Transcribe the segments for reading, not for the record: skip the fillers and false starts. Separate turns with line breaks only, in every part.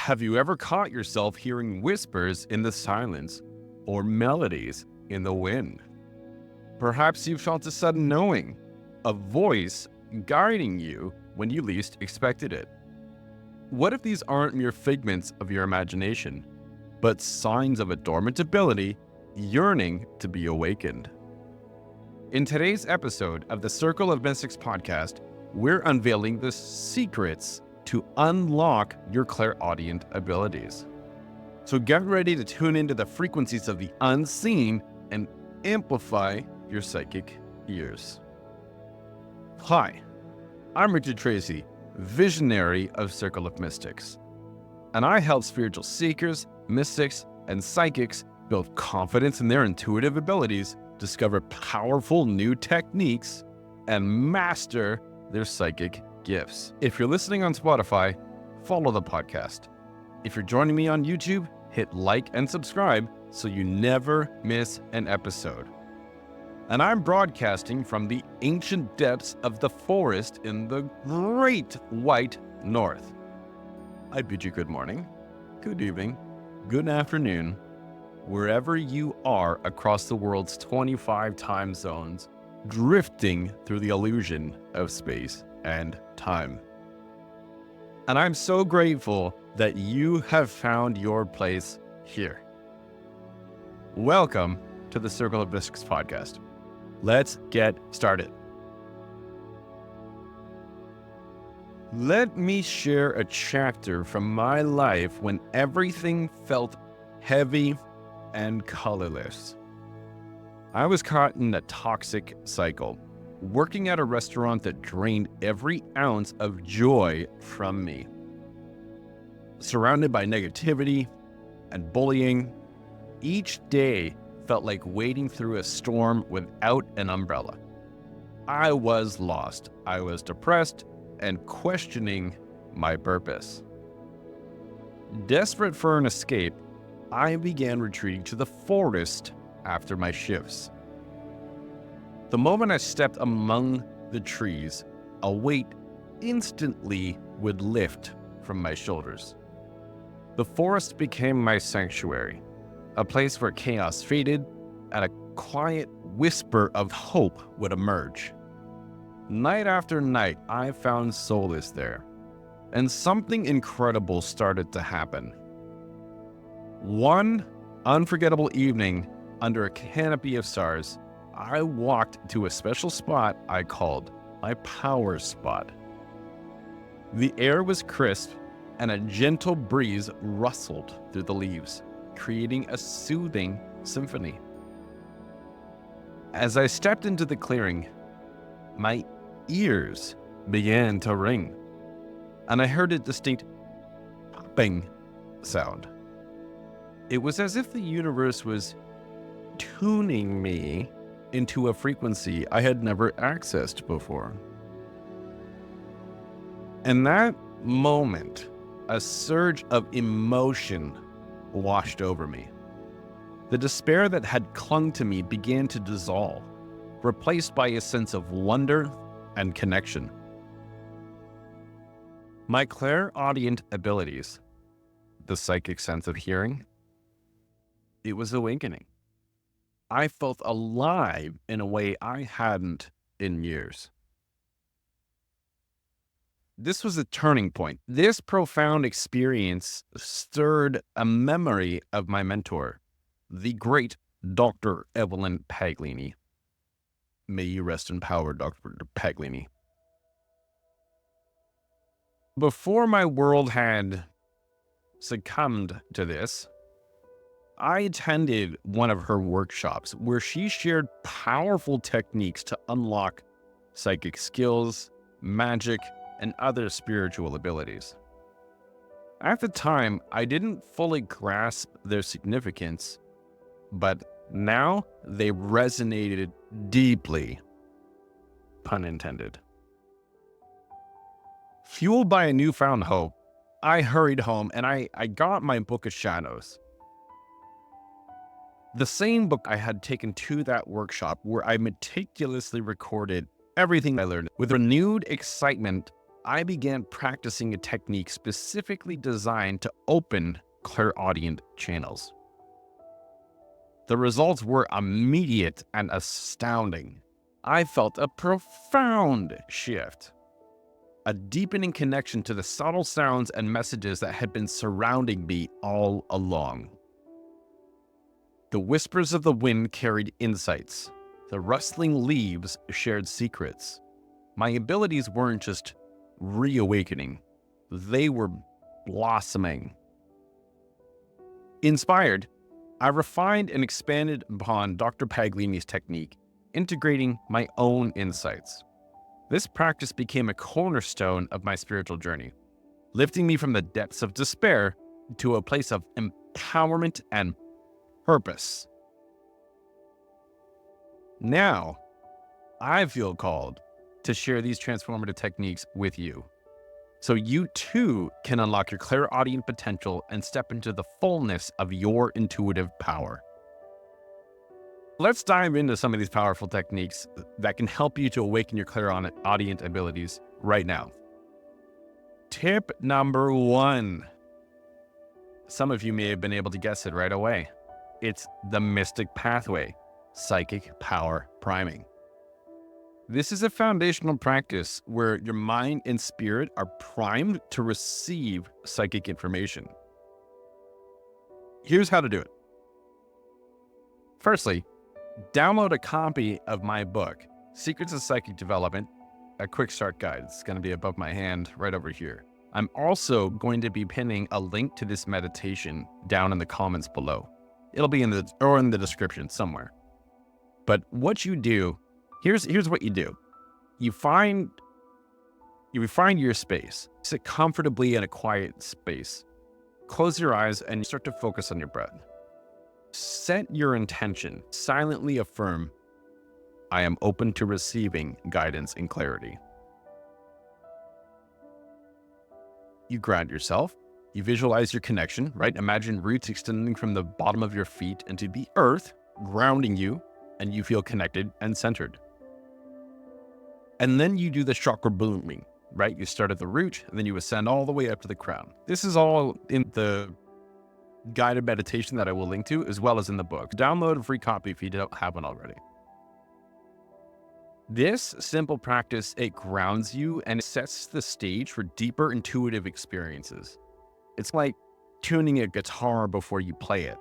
Have you ever caught yourself hearing whispers in the silence or melodies in the wind? Perhaps you felt a sudden knowing, a voice guiding you when you least expected it. What if these aren't mere figments of your imagination, but signs of a dormant ability yearning to be awakened? In today's episode of the Circle of Mystics podcast, we're unveiling the secrets to unlock your clairaudient abilities. So get ready to tune into the frequencies of the unseen and amplify your psychic ears. Hi, I'm Tracy, visionary of Circle of Mystics, and I help spiritual seekers, mystics, and psychics build confidence in their intuitive abilities, discover powerful new techniques, and master their psychic gifts. If you're listening on Spotify, follow the podcast. If you're joining me on YouTube, hit like and subscribe so you never miss an episode. And I'm broadcasting from the ancient depths of the forest in the great white north. I bid you good morning, good evening, good afternoon, wherever you are across the world's 25 time zones, drifting through the illusion of space and time. And I'm so grateful that you have found your place here. Welcome to the Circle of Mystics podcast. Let's get started. Let me share a chapter from my life when everything felt heavy and colorless. I was caught in a toxic cycle, working at a restaurant that drained every ounce of joy from me. Surrounded by negativity and bullying, each day felt like wading through a storm without an umbrella. I was lost. I was depressed and questioning my purpose. Desperate for an escape, I began retreating to the forest after my shifts. The moment I stepped among the trees, a weight instantly would lift from my shoulders. The forest became my sanctuary, a place where chaos faded and a quiet whisper of hope would emerge. Night after night, I found solace there, and something incredible started to happen. One unforgettable evening, under a canopy of stars, I walked to a special spot I called my power spot. The air was crisp and a gentle breeze rustled through the leaves, creating a soothing symphony. As I stepped into the clearing, my ears began to ring, and I heard a distinct popping sound. It was as if the universe was tuning me into a frequency I had never accessed before. In that moment, a surge of emotion washed over me. The despair that had clung to me began to dissolve, replaced by a sense of wonder and connection. My clairaudient abilities, the psychic sense of hearing, it was awakening. I felt alive in a way I hadn't in years. This was a turning point. This profound experience stirred a memory of my mentor, the great Dr. 𝐆𝐈𝐅𝐓𝐒. May you rest in power, Dr. 𝐆𝐈𝐅𝐓𝐒. Before my world had succumbed to this, I attended one of her workshops where she shared powerful techniques to unlock psychic skills, magic, and other spiritual abilities. At the time, I didn't fully grasp their significance, but now they resonated deeply, pun intended. Fueled by a newfound hope, I hurried home and I got my book of shadows. The same book I had taken to that workshop where I meticulously recorded everything I learned. With renewed excitement, I began practicing a technique specifically designed to open clairaudient channels. The results were immediate and astounding. I felt a profound shift, a deepening connection to the subtle sounds and messages that had been surrounding me all along. The whispers of the wind carried insights. The rustling leaves shared secrets. My abilities weren't just reawakening, they were blossoming. Inspired, I refined and expanded upon Dr. Paglini's technique, integrating my own insights. This practice became a cornerstone of my spiritual journey, lifting me from the depths of despair to a place of empowerment and purpose. Now, I feel called to share these transformative techniques with you, so you too can unlock your clairaudient potential and step into the fullness of your intuitive power. Let's dive into some of these powerful techniques that can help you to awaken your clairaudient abilities right now. Tip number 1. Some of you may have been able to guess it right away. It's the mystic pathway, psychic power priming. This is a foundational practice where your mind and spirit are primed to receive psychic information. Here's how to do it. Firstly, download a copy of my book, Secrets of Psychic Development, a quick start guide. It's going to be above my hand right over here. I'm also going to be pinning a link to this meditation down in the comments below. It'll be in the description somewhere. But what you do, here's what you do. You find your space. Sit comfortably in a quiet space. Close your eyes and start to focus on your breath. Set your intention. Silently affirm, I am open to receiving guidance and clarity. You ground yourself. You visualize your connection, right? Imagine roots extending from the bottom of your feet into the earth, grounding you, and you feel connected and centered. And then you do the chakra booming, right? You start at the root, and then you ascend all the way up to the crown. This is all in the guided meditation that I will link to, as well as in the book. Download a free copy if you don't have one already. This simple practice, it grounds you and it sets the stage for deeper intuitive experiences. It's like tuning a guitar before you play it.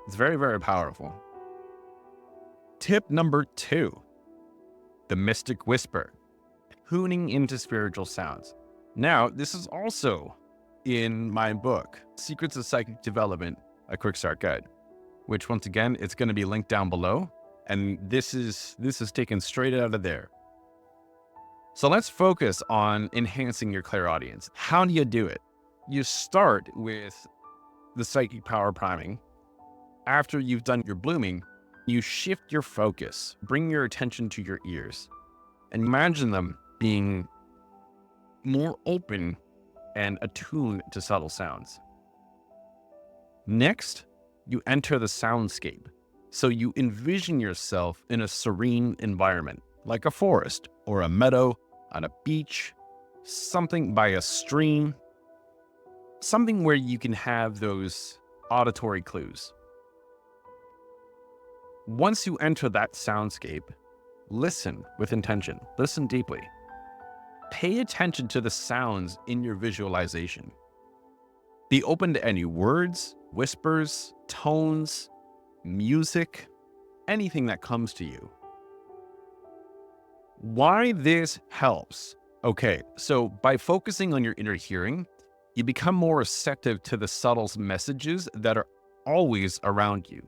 It's very, very powerful. Tip number 2, the mystic whisper, tuning into spiritual sounds. Now, this is also in my book, Secrets of Psychic Development, a quick start guide, which once again, it's going to be linked down below. And this is taken straight out of there. So let's focus on enhancing your clairaudience. How do you do it? You start with the psychic power priming. After you've done your blooming, you shift your focus, bring your attention to your ears, and imagine them being more open and attuned to subtle sounds. Next, you enter the soundscape. So you envision yourself in a serene environment, like a forest or a meadow, on a beach, something by a stream, something where you can have those auditory clues. Once you enter that soundscape, listen with intention, listen deeply. Pay attention to the sounds in your visualization. Be open to any words, whispers, tones, music, anything that comes to you. Why this helps? Okay, so by focusing on your inner hearing, you become more receptive to the subtle messages that are always around you.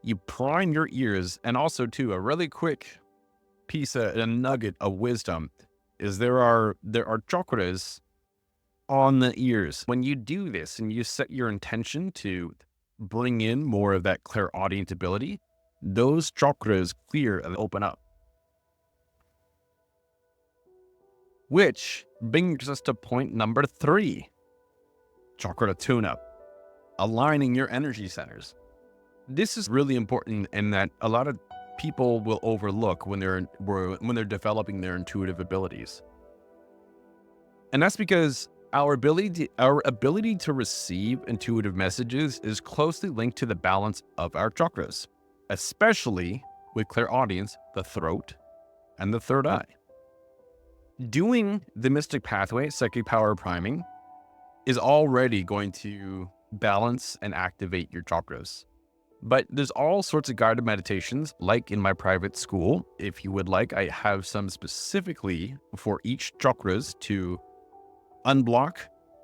You prime your ears, and also too, a really quick piece of a nugget of wisdom is there are chakras on the ears. When you do this and you set your intention to bring in more of that clairaudient ability, those chakras clear and open up. Which brings us to point number 3, chakra tune-up, aligning your energy centers. This is really important in that a lot of people will overlook when they're developing their intuitive abilities. And that's because our ability to receive intuitive messages is closely linked to the balance of our chakras, especially with clairaudience, the throat, and the third eye. Doing the mystic pathway, psychic power priming, is already going to balance and activate your chakras. But there's all sorts of guided meditations, like in my private school. If you would like, I have some specifically for each chakras to unblock,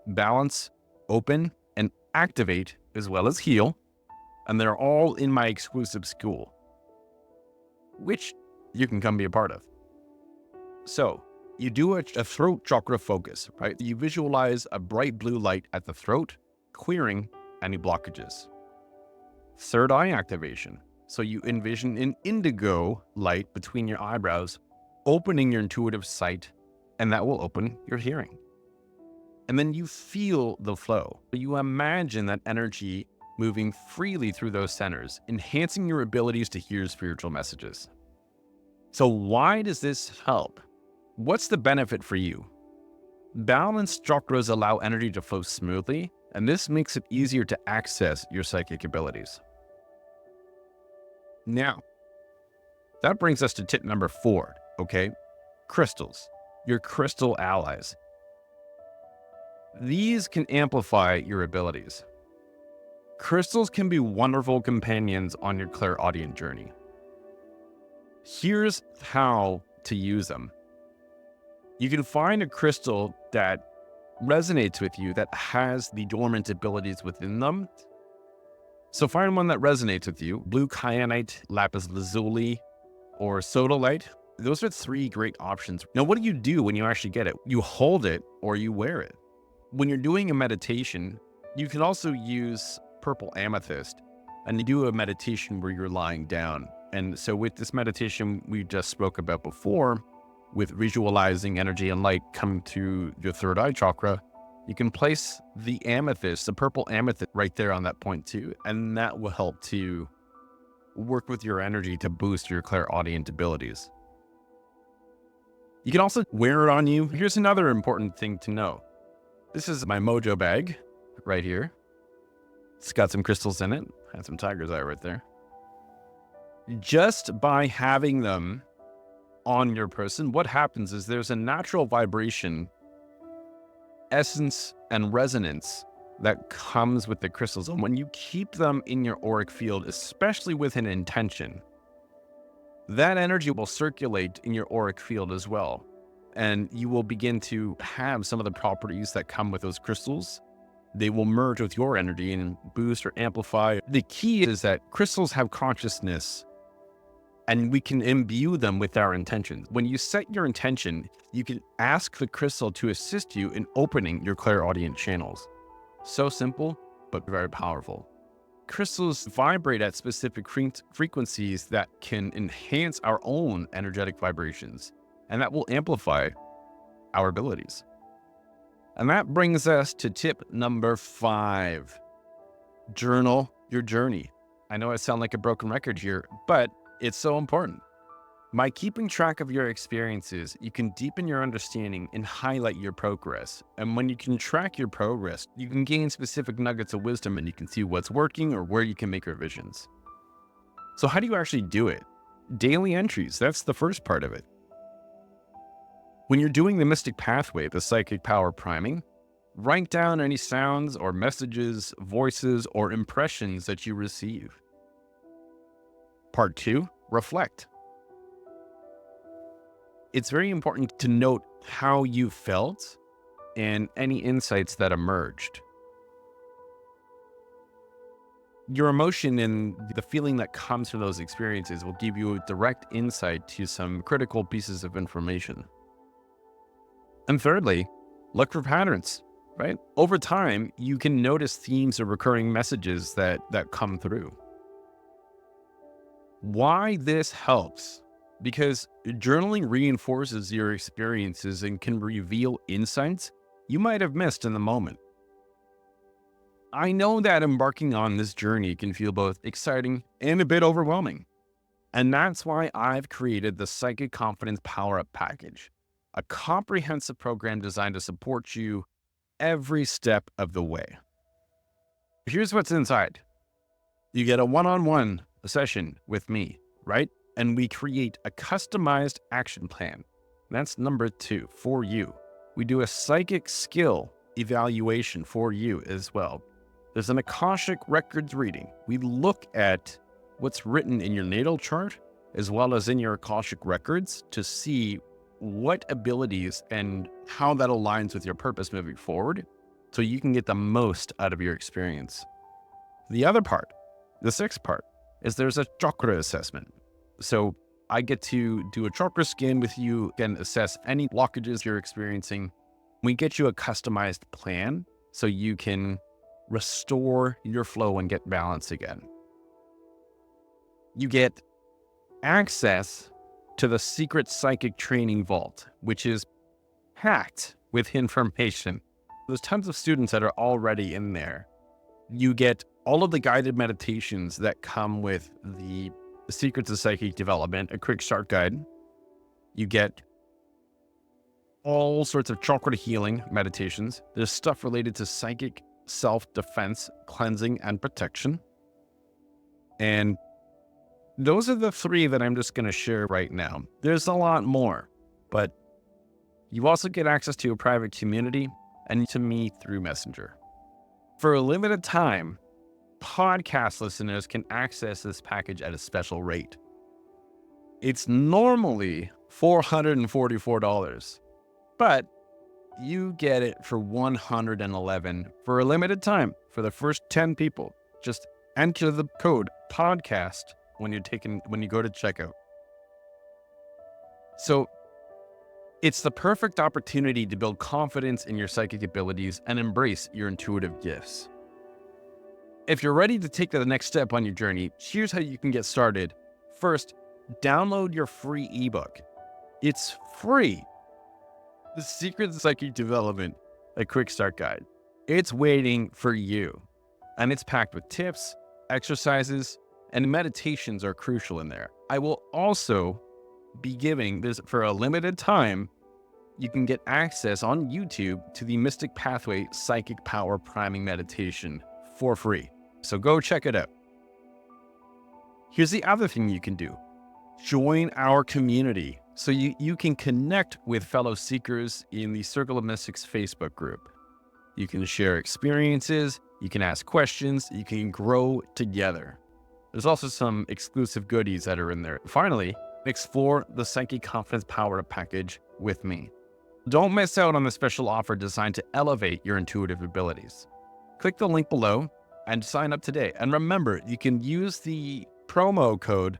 balance, open, and activate, as well as heal. And they're all in my exclusive school, which you can come be a part of. So you do a throat chakra focus, right? You visualize a bright blue light at the throat, clearing any blockages. Third eye activation. So you envision an indigo light between your eyebrows, opening your intuitive sight, and that will open your hearing. And then you feel the flow. You imagine that energy moving freely through those centers, enhancing your abilities to hear spiritual messages. So why does this help? What's the benefit for you? Balanced chakras allow energy to flow smoothly, and this makes it easier to access your psychic abilities. Now, that brings us to tip number 4, okay? Crystals, your crystal allies. These can amplify your abilities. Crystals can be wonderful companions on your clairaudient journey. Here's how to use them. You can find a crystal that resonates with you, that has the dormant abilities within them. So find one that resonates with you. Blue kyanite, lapis lazuli, or sodalite. Those are 3 great options. Now, what do you do when you actually get it? You hold it or you wear it. When you're doing a meditation, you can also use purple amethyst, and you do a meditation where you're lying down. And so with this meditation we just spoke about before, with visualizing energy and light come through your third eye chakra, you can place the amethyst, the purple amethyst, right there on that point too, and that will help to work with your energy to boost your clairaudient abilities. You can also wear it on you. Here's another important thing to know. This is my mojo bag right here. It's got some crystals in it. Had some tiger's eye right there. Just by having them on your person, what happens is there's a natural vibration, essence, and resonance that comes with the crystals. And when you keep them in your auric field, especially with an intention, that energy will circulate in your auric field as well. And you will begin to have some of the properties that come with those crystals. They will merge with your energy and boost or amplify. The key is that crystals have consciousness, and we can imbue them with our intentions. When you set your intention, you can ask the crystal to assist you in opening your clairaudient channels. So simple, but very powerful. Crystals vibrate at specific frequencies that can enhance our own energetic vibrations, and that will amplify our abilities. And that brings us to tip number 5. Journal your journey. I know I sound like a broken record here, but it's so important. By keeping track of your experiences, you can deepen your understanding and highlight your progress. And when you can track your progress, you can gain specific nuggets of wisdom, and you can see what's working or where you can make revisions. So how do you actually do it? Daily entries, that's the first part of it. When you're doing the mystic pathway, the psychic power priming, write down any sounds or messages, voices, or impressions that you receive. Part 2, reflect. It's very important to note how you felt and any insights that emerged. Your emotion and the feeling that comes from those experiences will give you a direct insight to some critical pieces of information. And thirdly, look for patterns, right? Over time, you can notice themes or recurring messages that come through. Why this helps? Because journaling reinforces your experiences and can reveal insights you might have missed in the moment. I know that embarking on this journey can feel both exciting and a bit overwhelming. And that's why I've created the Psychic Confidence Power Up package. a comprehensive program designed to support you every step of the way. Here's what's inside. You get a one-on-one session with me, right? And we create a customized action plan. That's number 2 for you. We do a psychic skill evaluation for you as well. There's an Akashic Records reading. We look at what's written in your natal chart as well as in your Akashic Records to see what abilities and how that aligns with your purpose moving forward so you can get the most out of your experience. The other part, the 6th part, is there's a chakra assessment. So I get to do a chakra scan with you and assess any blockages you're experiencing. We get you a customized plan so you can restore your flow and get balance again. You get access to the secret psychic training vault, which is packed with information. There's tons of students that are already in there. You get all of the guided meditations that come with the Secrets of Psychic Development, a quick start guide. You get all sorts of chakra healing meditations. There's stuff related to psychic self-defense, cleansing, and protection. And those are the 3 that I'm just going to share right now. There's a lot more, but you also get access to a private community and to me through Messenger. For a limited time, podcast listeners can access this package at a special rate. It's normally $444, but you get it for $111 for a limited time for the first 10 people. Just enter the code podcast when you go to checkout. So it's the perfect opportunity to build confidence in your psychic abilities and embrace your intuitive gifts. If you're ready to take the next step on your journey, here's how you can get started. First, download your free ebook. It's free. The Secrets of Psychic Development, a quick start guide. It's waiting for you. And it's packed with tips, exercises, and meditations are crucial in there. I will also be giving this for a limited time. You can get access on YouTube to the Mystic Pathway Psychic Power Priming Meditation for free. So go check it out. Here's the other thing you can do. Join our community so you can connect with fellow seekers in the Circle of Mystics Facebook group. You can share experiences, you can ask questions, you can grow together. There's also some exclusive goodies that are in there. Finally, explore the Psychic Confidence Power package with me. Don't miss out on the special offer designed to elevate your intuitive abilities. Click the link below and sign up today. And remember, you can use the promo code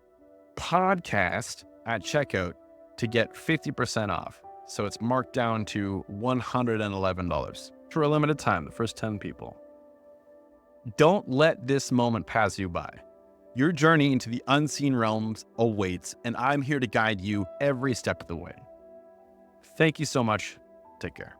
podcast at checkout to get 50% off. So it's marked down to $111 for a limited time, the first 10 people. Don't let this moment pass you by. Your journey into the unseen realms awaits, and I'm here to guide you every step of the way. Thank you so much. Take care.